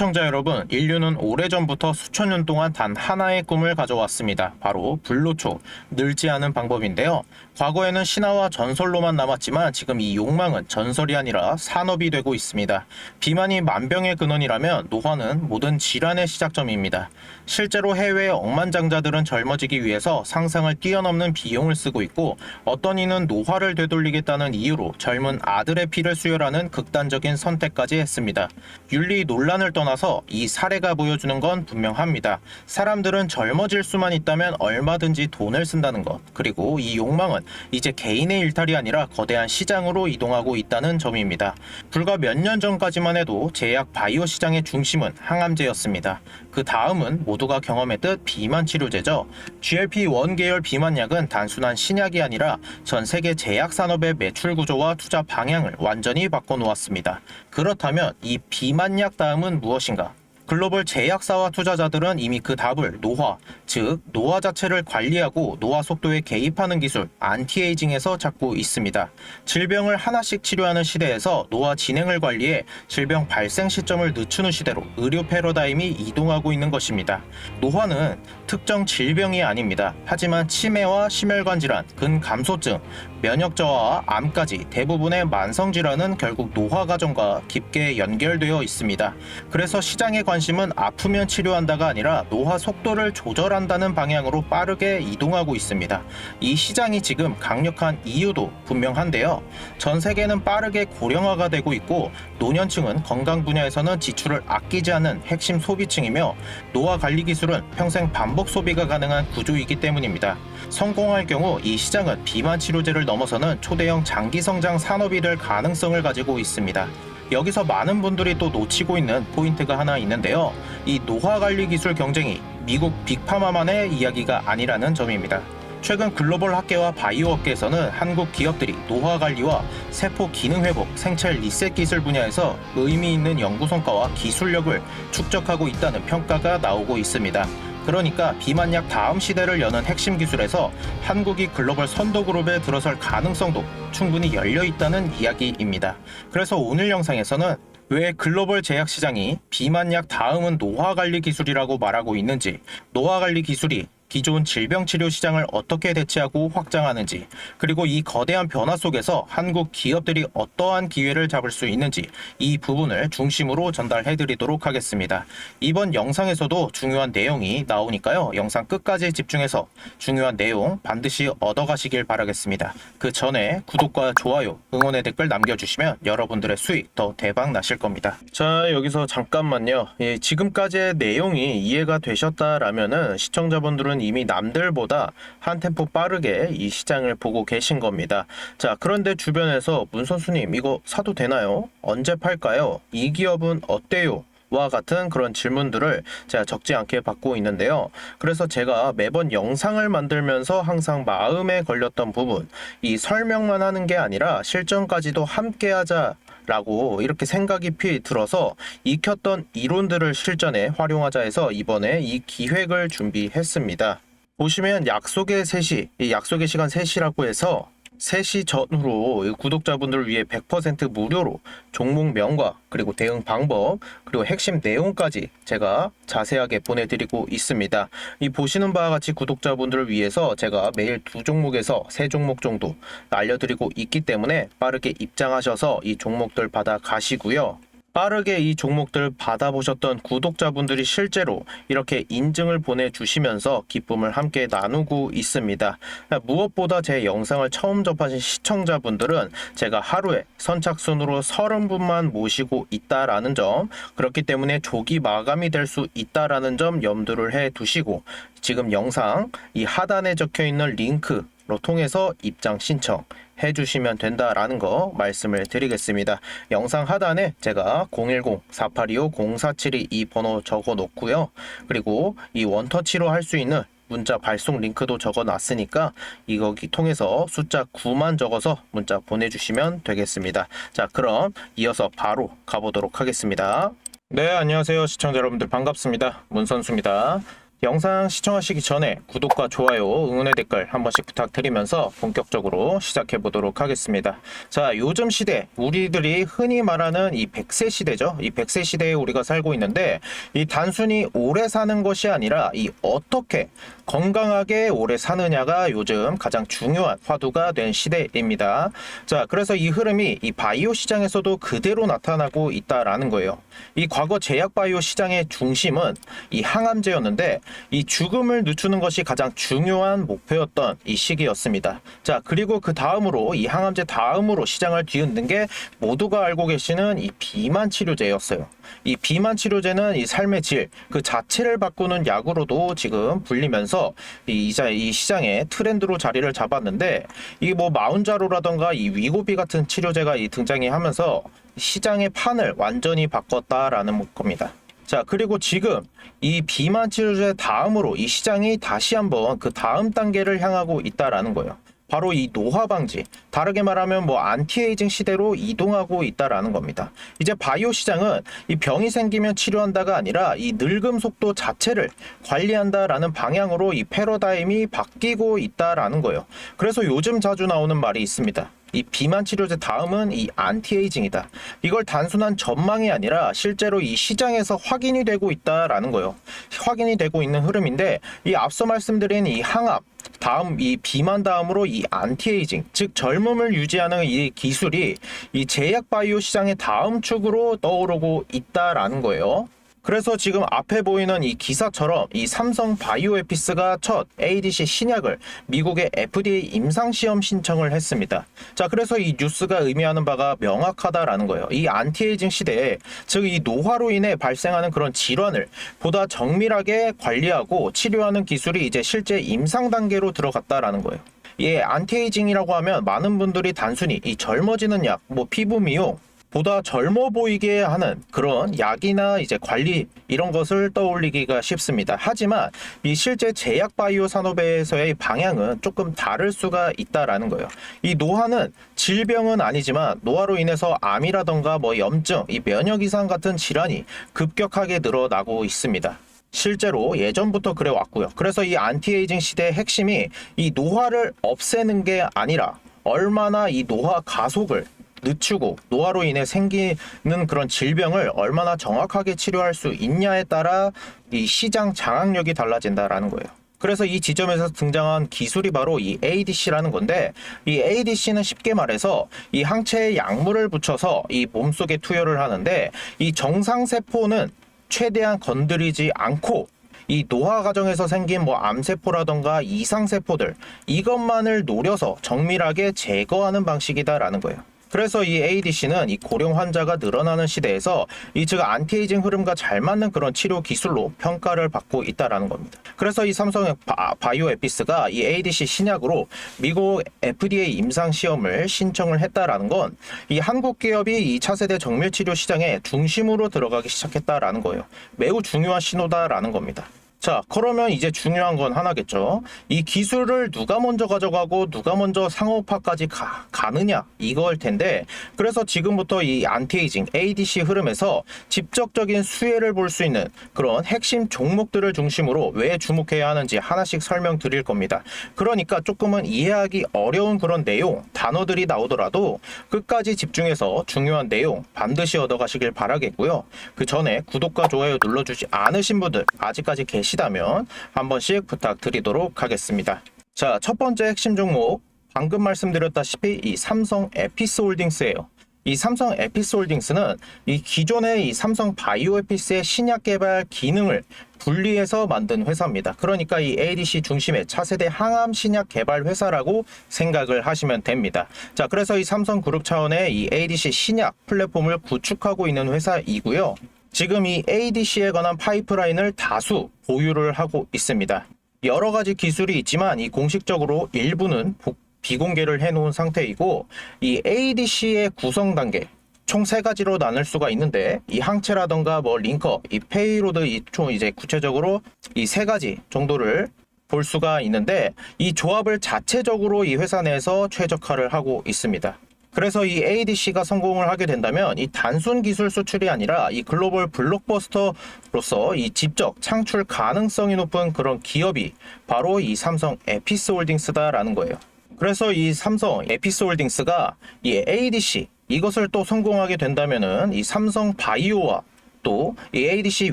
시청자 여러분, 인류는 오래전부터 수천 년 동안 단 하나의 꿈을 가져왔습니다. 바로 불로초, 늙지 않은 방법인데요. 과거에는 신화와 전설로만 남았지만 지금 이 욕망은 전설이 아니라 산업이 되고 있습니다. 비만이 만병의 근원이라면 노화는 모든 질환의 시작점입니다. 실제로 해외의 억만장자들은 젊어지기 위해서 상상을 뛰어넘는 비용을 쓰고 있고, 어떤 이는 노화를 되돌리겠다는 이유로 젊은 아들의 피를 수혈하는 극단적인 선택까지 했습니다. 윤리 논란을 떠나서 이 사례가 보여주는 건 분명합니다. 사람들은 젊어질 수만 있다면 얼마든지 돈을 쓴다는 것, 그리고 이 욕망은 이제 개인의 일탈이 아니라 거대한 시장으로 이동하고 있다는 점입니다. 불과 몇 년 전까지만 해도 제약 바이오 시장의 중심은 항암제였습니다. 그 다음은 모두가 경험했듯 비만 치료제죠. GLP-1 계열 비만약은 단순한 신약이 아니라 전 세계 제약 산업의 매출 구조와 투자 방향을 완전히 바꿔놓았습니다. 그렇다면 이 비만약 다음은 무엇인가? 글로벌 제약사와 투자자들은 이미 그 답을 노화, 즉 노화 자체를 관리하고 노화 속도에 개입하는 기술 안티에이징에서 찾고 있습니다. 질병을 하나씩 치료하는 시대에서 노화 진행을 관리해 질병 발생 시점을 늦추는 시대로 의료 패러다임이 이동하고 있는 것입니다. 노화는 특정 질병이 아닙니다. 하지만 치매와 심혈관 질환, 근감소증, 면역 저하와 암까지 대부분의 만성 질환은 결국 노화 과정과 깊게 연결되어 있습니다. 그래서 시장의 관심은 아프면 치료한다가 아니라 노화 속도를 조절한다는 방향으로 빠르게 이동하고 있습니다. 이 시장이 지금 강력한 이유도 분명한데요. 전 세계는 빠르게 고령화가 되고 있고, 노년층은 건강 분야에서는 지출을 아끼지 않는 핵심 소비층이며, 노화 관리 기술은 평생 반복 소비가 가능한 구조이기 때문입니다. 성공할 경우 이 시장은 비만 치료제를 넘어서는 초대형 장기 성장 산업이 될 가능성을 가지고 있습니다. 여기서 많은 분들이 또 놓치고 있는 포인트가 하나 있는데요. 이 노화 관리 기술 경쟁이 미국 빅파마만의 이야기가 아니라는 점입니다. 최근 글로벌 학계와 바이오 업계에서는 한국 기업들이 노화 관리와 세포 기능 회복, 생체 리셋 기술 분야에서 의미 있는 연구 성과와 기술력을 축적하고 있다는 평가가 나오고 있습니다. 그러니까 비만약 다음 시대를 여는 핵심 기술에서 한국이 글로벌 선도 그룹에 들어설 가능성도 충분히 열려 있다는 이야기입니다. 그래서 오늘 영상에서는 왜 글로벌 제약 시장이 비만약 다음은 노화 관리 기술이라고 말하고 있는지, 노화 관리 기술이 기존 질병 치료 시장을 어떻게 대체하고 확장하는지, 그리고 이 거대한 변화 속에서 한국 기업들이 어떠한 기회를 잡을 수 있는지, 이 부분을 중심으로 전달해 드리도록 하겠습니다. 이번 영상에서도 중요한 내용이 나오니까요. 영상 끝까지 집중해서 중요한 내용 반드시 얻어가시길 바라겠습니다. 그 전에 구독과 좋아요, 응원의 댓글 남겨주시면 여러분들의 수익 더 대박 나실 겁니다. 자, 여기서 잠깐만요. 지금까지의 내용이 이해가 되셨다라면은 시청자분들은 이미 남들보다 한 템포 빠르게 이 시장을 보고 계신 겁니다. 자, 그런데 주변에서 문 선수님 이거 사도 되나요? 언제 팔까요? 이 기업은 어때요? 와 같은 그런 질문들을 제가 적지 않게 받고 있는데요. 그래서 제가 매번 영상을 만들면서 항상 마음에 걸렸던 부분, 이 설명만 하는 게 아니라 실전까지도 함께 하자 라고 이렇게 생각이 들어서 익혔던 이론들을 실전에 활용하자 해서 이번에 이 기획을 준비했습니다. 보시면 약속의 3시, 이 약속의 시간 3시라고 해서 3시 전후로 구독자분들을 위해 100% 무료로 종목명과 그리고 대응 방법 그리고 핵심 내용까지 제가 자세하게 보내드리고 있습니다. 이 보시는 바와 같이 구독자분들을 위해서 제가 매일 2종목에서 3종목 정도 알려드리고 있기 때문에 빠르게 입장하셔서 이 종목들 받아 가시고요. 빠르게 이 종목들 받아보셨던 구독자분들이 실제로 이렇게 인증을 보내주시면서 기쁨을 함께 나누고 있습니다. 무엇보다 제 영상을 처음 접하신 시청자분들은 제가 하루에 선착순으로 30분만 모시고 있다라는 점, 그렇기 때문에 조기 마감이 될 수 있다라는 점 염두를 해 두시고, 지금 영상 이 하단에 적혀있는 링크로 통해서 입장 신청 해주시면 된다라는 거 말씀을 드리겠습니다. 영상 하단에 제가 010-4825-0472 이 번호 적어 놓고요. 그리고 이 원터치로 할 수 있는 문자 발송 링크도 적어 놨으니까 이거 통해서 숫자 9만 적어서 문자 보내주시면 되겠습니다. 자, 그럼 이어서 바로 가보도록 하겠습니다. 네, 안녕하세요 시청자 여러분들, 반갑습니다. 문 선수입니다. 영상 시청하시기 전에 구독과 좋아요, 응원의 댓글 한 번씩 부탁드리면서 본격적으로 시작해 보도록 하겠습니다. 자, 요즘 시대 우리들이 흔히 말하는 이 100세 시대죠. 이 100세 시대에 우리가 살고 있는데 이 단순히 오래 사는 것이 아니라 이 어떻게 건강하게 오래 사느냐가 요즘 가장 중요한 화두가 된 시대입니다. 자, 그래서 이 흐름이 이 바이오 시장에서도 그대로 나타나고 있다라는 거예요. 이 과거 제약 바이오 시장의 중심은 이 항암제였는데 이 죽음을 늦추는 것이 가장 중요한 목표였던 이 시기였습니다. 자, 그리고 그 다음으로 이 항암제 다음으로 시장을 뒤흔든 게 모두가 알고 계시는 이 비만 치료제였어요. 이 비만 치료제는 이 삶의 질 그 자체를 바꾸는 약으로도 지금 불리면서 이 시장의 트렌드로 자리를 잡았는데 이게 뭐 마운자로라던가 이 위고비 같은 치료제가 등장이 하면서 시장의 판을 완전히 바꿨다라는 겁니다. 자, 그리고 지금 이 비만 치료제 다음으로 이 시장이 다시 한번 그 다음 단계를 향하고 있다라는 거예요. 바로 이 노화 방지, 다르게 말하면 뭐 안티에이징 시대로 이동하고 있다라는 겁니다. 이제 바이오 시장은 이 병이 생기면 치료한다가 아니라 이 늙음 속도 자체를 관리한다라는 방향으로 이 패러다임이 바뀌고 있다라는 거예요. 그래서 요즘 자주 나오는 말이 있습니다. 이 비만 치료제 다음은 이 안티에이징이다. 이걸 단순한 전망이 아니라 실제로 이 시장에서 확인이 되고 있다라는 거예요. 확인이 되고 있는 흐름인데 이 앞서 말씀드린 이 항암 다음 이 비만 다음으로 이 안티에이징 즉 젊음을 유지하는 이 기술이 이 제약 바이오 시장의 다음 축으로 떠오르고 있다라는 거예요. 그래서 지금 앞에 보이는 이 기사처럼 이 삼성 바이오에피스가 첫 ADC 신약을 미국의 FDA 임상시험 신청을 했습니다. 자, 그래서 이 뉴스가 의미하는 바가 명확하다라는 거예요. 이 안티에이징 시대에 즉 이 노화로 인해 발생하는 그런 질환을 보다 정밀하게 관리하고 치료하는 기술이 이제 실제 임상 단계로 들어갔다라는 거예요. 예, 안티에이징이라고 하면 많은 분들이 단순히 이 젊어지는 약, 뭐 피부 미용 보다 젊어 보이게 하는 그런 약이나 이제 관리 이런 것을 떠올리기가 쉽습니다. 하지만 이 실제 제약 바이오 산업에서의 방향은 조금 다를 수가 있다라는 거예요. 이 노화는 질병은 아니지만 노화로 인해서 암이라던가 뭐 염증, 이 면역 이상 같은 질환이 급격하게 늘어나고 있습니다. 실제로 예전부터 그래 왔고요. 그래서 이 안티에이징 시대의 핵심이 이 노화를 없애는 게 아니라 얼마나 이 노화 가속을 늦추고 노화로 인해 생기는 그런 질병을 얼마나 정확하게 치료할 수 있냐에 따라 이 시장 장악력이 달라진다라는 거예요. 그래서 이 지점에서 등장한 기술이 바로 이 ADC라는 건데 이 ADC는 쉽게 말해서 이 항체에 약물을 붙여서 이 몸속에 투여를 하는데 이 정상세포는 최대한 건드리지 않고 이 노화 과정에서 생긴 뭐 암세포라던가 이상세포들 이것만을 노려서 정밀하게 제거하는 방식이다라는 거예요. 그래서 이 ADC는 이 고령 환자가 늘어나는 시대에서 이 즉 안티에이징 흐름과 잘 맞는 그런 치료 기술로 평가를 받고 있다라는 겁니다. 그래서 이 삼성 바이오에피스가 이 ADC 신약으로 미국 FDA 임상 시험을 신청을 했다라는 건 이 한국 기업이 이 차세대 정밀 치료 시장에 중심으로 들어가기 시작했다라는 거예요. 매우 중요한 신호다라는 겁니다. 자, 그러면 이제 중요한 건 하나겠죠. 이 기술을 누가 먼저 가져가고 누가 먼저 상업화까지 가느냐 이거일 텐데 그래서 지금부터 이 안티에이징 ADC 흐름에서 직접적인 수혜를 볼 수 있는 그런 핵심 종목들을 중심으로 왜 주목해야 하는지 하나씩 설명드릴 겁니다. 그러니까 조금은 이해하기 어려운 그런 내용, 단어들이 나오더라도 끝까지 집중해서 중요한 내용 반드시 얻어가시길 바라겠고요. 그 전에 구독과 좋아요 눌러주지 않으신 분들 아직까지 계시다면 한 번씩 부탁드리도록 하겠습니다. 자, 첫 번째 핵심 종목 방금 말씀드렸다시피 이 삼성 에피스홀딩스예요. 이 삼성 에피스홀딩스는 이 기존의 이 삼성 바이오에피스의 신약 개발 기능을 분리해서 만든 회사입니다. 그러니까 이 ADC 중심의 차세대 항암 신약 개발 회사라고 생각을 하시면 됩니다. 자, 그래서 이 삼성그룹 차원의 이 ADC 신약 플랫폼을 구축하고 있는 회사이고요. 지금 이 ADC에 관한 파이프라인을 다수 보유를 하고 있습니다. 여러 가지 기술이 있지만 이 공식적으로 일부는 비공개를 해놓은 상태이고 이 ADC의 구성 단계 총 3가지로 나눌 수가 있는데 이 항체라던가 뭐 링커, 이 페이로드 총 이제 구체적으로 이 3가지 정도를 볼 수가 있는데 이 조합을 자체적으로 이 회사 내에서 최적화를 하고 있습니다. 그래서 이 ADC가 성공을 하게 된다면 이 단순 기술 수출이 아니라 이 글로벌 블록버스터로서 이 직접 창출 가능성이 높은 그런 기업이 바로 이 삼성 에피스홀딩스다라는 거예요. 그래서 이 삼성 에피스홀딩스가 이 ADC 이것을 또 성공하게 된다면은 이 삼성 바이오와 또 이 ADC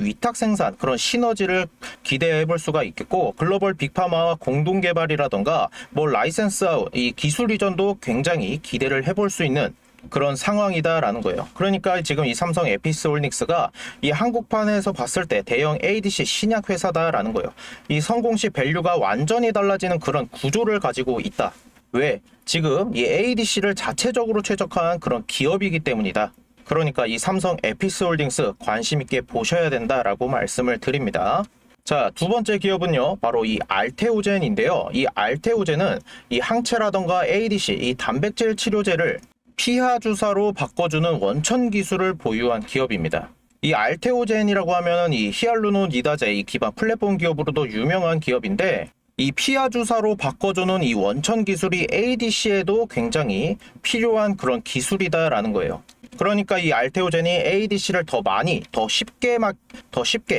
위탁 생산 그런 시너지를 기대해 볼 수가 있겠고, 글로벌 빅파마와 공동 개발이라던가 뭐 라이센스 아웃 이 기술 이전도 굉장히 기대를 해볼 수 있는 그런 상황이다라는 거예요. 그러니까 지금 이 삼성 에피스홀딩스가 이 한국판에서 봤을 때 대형 ADC 신약 회사다라는 거예요. 이 성공 시 밸류가 완전히 달라지는 그런 구조를 가지고 있다. 왜? 지금 이 ADC를 자체적으로 최적화한 그런 기업이기 때문이다. 그러니까 이 삼성 에피스홀딩스 관심 있게 보셔야 된다라고 말씀을 드립니다. 자, 두 번째 기업은요, 바로 이 알테오젠인데요. 이 알테오젠은 이 항체라던가 ADC, 이 단백질 치료제를 피하 주사로 바꿔주는 원천 기술을 보유한 기업입니다. 이 알테오젠이라고 하면은 이 히알루론이다제 이 기반 플랫폼 기업으로도 유명한 기업인데, 이 피하 주사로 바꿔주는 이 원천 기술이 ADC에도 굉장히 필요한 그런 기술이다라는 거예요. 그러니까 이 알테오젠이 ADC를 더 많이, 더 쉽게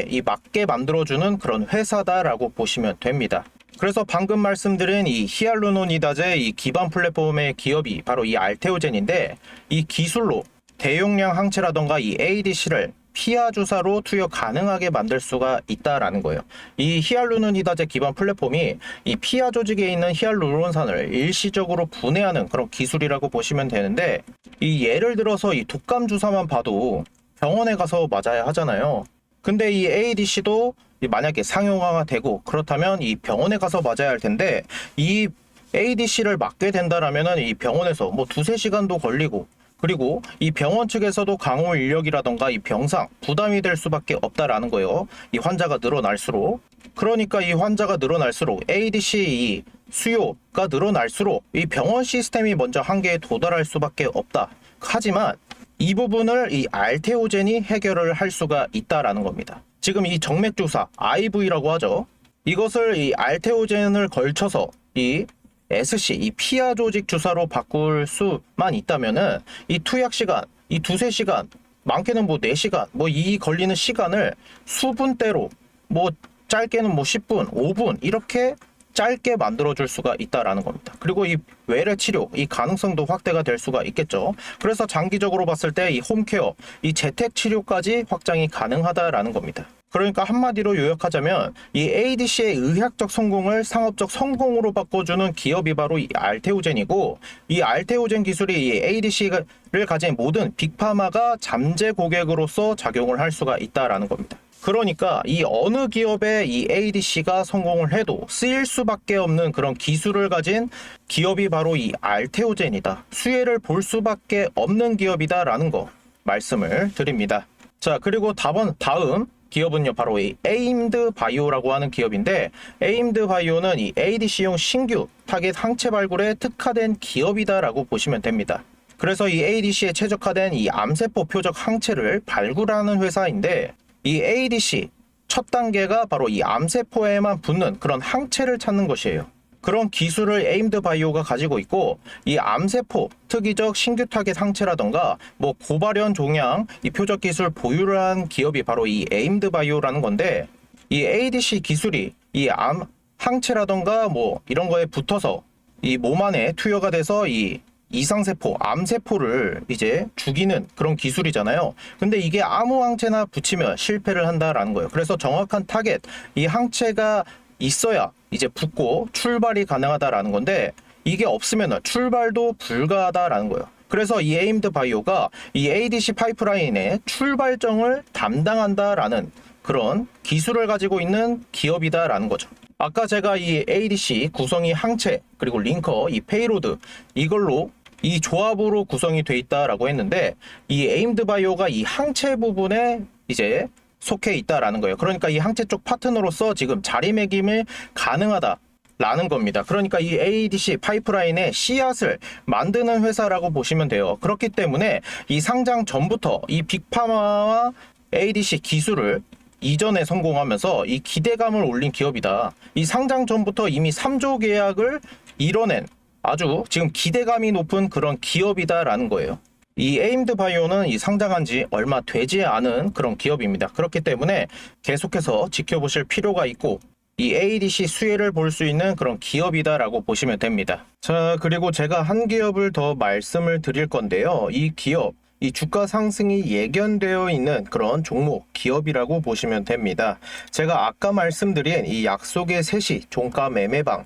이 맞게 만들어주는 그런 회사다라고 보시면 됩니다. 그래서 방금 말씀드린 이 히알루론이다제 이 기반 플랫폼의 기업이 바로 이 알테오젠인데, 이 기술로 대용량 항체라던가 이 ADC를 피하 주사로 투여 가능하게 만들 수가 있다라는 거예요. 이 히알루론이다제 기반 플랫폼이 이 피하 조직에 있는 히알루론산을 일시적으로 분해하는 그런 기술이라고 보시면 되는데, 이 예를 들어서 이 독감 주사만 봐도 병원에 가서 맞아야 하잖아요. 근데 이 ADC도 만약에 상용화가 되고 그렇다면 이 병원에 가서 맞아야 할 텐데, 이 ADC를 맞게 된다라면은 이 병원에서 뭐 2-3시간도 걸리고, 그리고 이 병원 측에서도 강호 인력이라던가 이 병상 부담이 될 수밖에 없다라는 거예요. 이 환자가 늘어날수록. 그러니까 이 환자가 늘어날수록 ADC 이 수요가 늘어날수록 이 병원 시스템이 먼저 한계에 도달할 수밖에 없다. 하지만 이 부분을 이 알테오젠이 해결을 할 수가 있다라는 겁니다. 지금 이 정맥주사 IV라고 하죠. 이것을 이 알테오젠을 걸쳐서 이 SC, 이 피하 조직 주사로 바꿀 수만 있다면은 이 투약 시간, 이 2-3시간, 많게는 뭐 4시간, 뭐 이 걸리는 시간을 수분대로, 뭐 짧게는 뭐 10분, 5분 이렇게 짧게 만들어줄 수가 있다라는 겁니다. 그리고 이 외래 치료, 이 가능성도 확대가 될 수가 있겠죠. 그래서 장기적으로 봤을 때 이 홈케어, 이 재택 치료까지 확장이 가능하다라는 겁니다. 그러니까 한마디로 요약하자면 이 ADC의 의학적 성공을 상업적 성공으로 바꿔주는 기업이 바로 이 알테오젠이고, 이 알테오젠 기술이 이 ADC를 가진 모든 빅파마가 잠재 고객으로서 작용을 할 수가 있다라는 겁니다. 그러니까 이 어느 기업의 이 ADC가 성공을 해도 쓰일 수밖에 없는 그런 기술을 가진 기업이 바로 이 알테오젠이다. 수혜를 볼 수밖에 없는 기업이다라는 거 말씀을 드립니다. 자, 그리고 다음 기업은요, 바로 이 에임드 바이오라고 하는 기업인데, 에임드 바이오는 이 ADC용 신규 타겟 항체 발굴에 특화된 기업이다라고 보시면 됩니다. 그래서 이 ADC에 최적화된 이 암세포 표적 항체를 발굴하는 회사인데, 이 ADC 첫 단계가 바로 이 암세포에만 붙는 그런 항체를 찾는 것이에요. 그런 기술을 에임드 바이오가 가지고 있고, 이 암세포 특이적 신규 타겟 항체라던가 뭐 고발현 종양 이 표적 기술 보유를 한 기업이 바로 이 에임드 바이오라는 건데, 이 ADC 기술이 이 암 항체라던가 뭐 이런 거에 붙어서 이 몸 안에 투여가 돼서 이 이상세포, 암세포를 이제 죽이는 그런 기술이잖아요. 근데 이게 아무 항체나 붙이면 실패를 한다라는 거예요. 그래서 정확한 타겟, 이 항체가 있어야 이제 붙고 출발이 가능하다라는 건데, 이게 없으면 출발도 불가하다라는 거예요. 그래서 이 에임드 바이오가 이 ADC 파이프라인의 출발정을 담당한다라는 그런 기술을 가지고 있는 기업이다라는 거죠. 아까 제가 이 ADC 구성이 항체, 그리고 링커, 이 페이로드 이걸로 이 조합으로 구성이 돼 있다라고 했는데, 이 에임드 바이오가 이 항체 부분에 이제 속해 있다라는 거예요. 그러니까 이 항체 쪽 파트너로서 지금 자리매김이 가능하다라는 겁니다. 그러니까 이 ADC 파이프라인의 씨앗을 만드는 회사라고 보시면 돼요. 그렇기 때문에 이 상장 전부터 이 빅파마와 ADC 기술을 이전에 성공하면서 이 기대감을 올린 기업이다. 이 상장 전부터 이미 3조 계약을 이뤄낸 아주 지금 기대감이 높은 그런 기업이다라는 거예요. 이 에임드 바이오는 이 상장한 지 얼마 되지 않은 그런 기업입니다. 그렇기 때문에 계속해서 지켜보실 필요가 있고 이 ADC 수혜를 볼 수 있는 그런 기업이다라고 보시면 됩니다. 자, 그리고 제가 한 기업을 더 말씀을 드릴 건데요. 이 기업, 이 주가 상승이 예견되어 있는 그런 종목 기업이라고 보시면 됩니다. 제가 아까 말씀드린 이 약속의 셋이 종가 매매방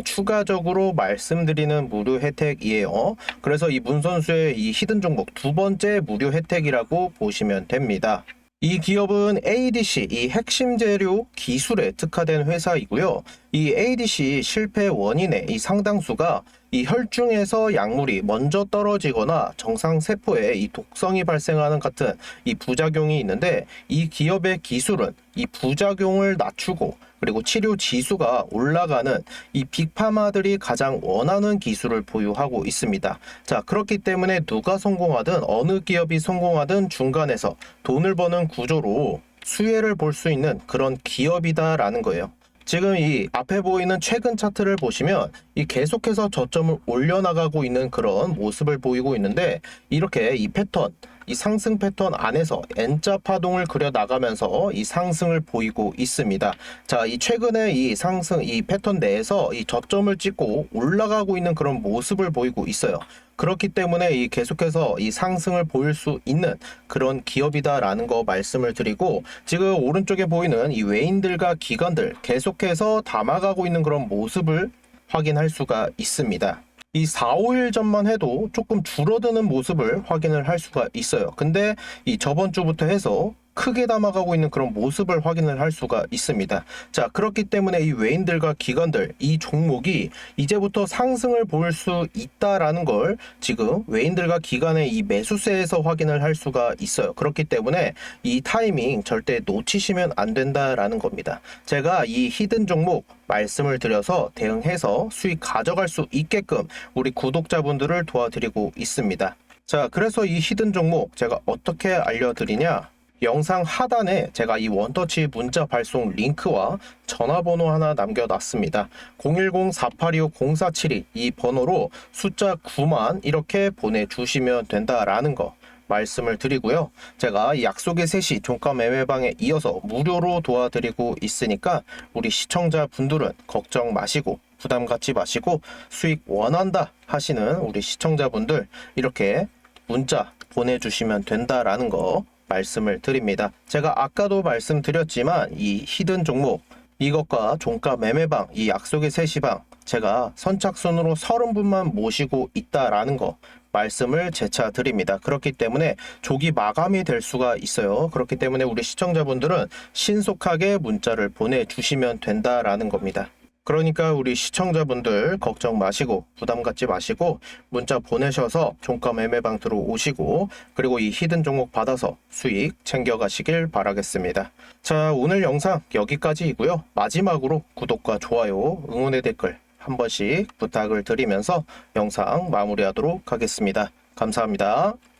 추가적으로 말씀드리는 무료 혜택이에요. 그래서 이 문 선수의 이 히든 종목 두 번째 무료 혜택이라고 보시면 됩니다. 이 기업은 ADC, 이 핵심 재료 기술에 특화된 회사이고요. 이 ADC 실패 원인의 이 상당수가 이 혈중에서 약물이 먼저 떨어지거나 정상 세포에 이 독성이 발생하는 같은 이 부작용이 있는데, 이 기업의 기술은 이 부작용을 낮추고 그리고 치료 지수가 올라가는 이 빅파마들이 가장 원하는 기술을 보유하고 있습니다. 자, 그렇기 때문에 누가 성공하든 어느 기업이 성공하든 중간에서 돈을 버는 구조로 수혜를 볼 수 있는 그런 기업이다라는 거예요. 지금 이 앞에 보이는 최근 차트를 보시면 이 계속해서 저점을 올려나가고 있는 그런 모습을 보이고 있는데, 이렇게 이 패턴, 이 상승 패턴 안에서 N자 파동을 그려 나가면서 이 상승을 보이고 있습니다. 자, 이 최근에 이 상승, 이 패턴 내에서 이 저점을 찍고 올라가고 있는 그런 모습을 보이고 있어요. 그렇기 때문에 이 계속해서 이 상승을 보일 수 있는 그런 기업이다라는 거 말씀을 드리고, 지금 오른쪽에 보이는 이 외인들과 기관들 계속해서 담아가고 있는 그런 모습을 확인할 수가 있습니다. 이 4, 5일 전만 해도 조금 줄어드는 모습을 확인을 할 수가 있어요. 근데 이 저번 주부터 해서 크게 담아가고 있는 그런 모습을 확인을 할 수가 있습니다. 자, 그렇기 때문에 이 외인들과 기관들, 이 종목이 이제부터 상승을 볼 수 있다라는 걸 지금 외인들과 기관의 이 매수세에서 확인을 할 수가 있어요. 그렇기 때문에 이 타이밍 절대 놓치시면 안 된다라는 겁니다. 제가 이 히든 종목 말씀을 드려서 대응해서 수익 가져갈 수 있게끔 우리 구독자분들을 도와드리고 있습니다. 자, 그래서 이 히든 종목 제가 어떻게 알려드리냐? 영상 하단에 제가 이 원터치 문자 발송 링크와 전화번호 하나 남겨놨습니다. 010-4825-0472 이 번호로 숫자 9만 이렇게 보내주시면 된다라는 거 말씀을 드리고요. 제가 이 약속의 셋이 종가 매매방에 이어서 무료로 도와드리고 있으니까 우리 시청자분들은 걱정 마시고 부담 갖지 마시고 수익 원한다 하시는 우리 시청자분들 이렇게 문자 보내주시면 된다라는 거 말씀을 드립니다. 제가 아까도 말씀드렸지만 이 히든 종목 이것과 종가 매매방 이 약속의 셋이방 제가 선착순으로 30분만 모시고 있다라는 거 말씀을 재차 드립니다. 그렇기 때문에 조기 마감이 될 수가 있어요. 그렇기 때문에 우리 시청자분들은 신속하게 문자를 보내주시면 된다라는 겁니다. 그러니까 우리 시청자분들 걱정 마시고 부담 갖지 마시고 문자 보내셔서 종가 매매방 들어오시고 그리고 이 히든 종목 받아서 수익 챙겨가시길 바라겠습니다. 자, 오늘 영상 여기까지이고요. 마지막으로 구독과 좋아요, 응원의 댓글 한 번씩 부탁을 드리면서 영상 마무리하도록 하겠습니다. 감사합니다.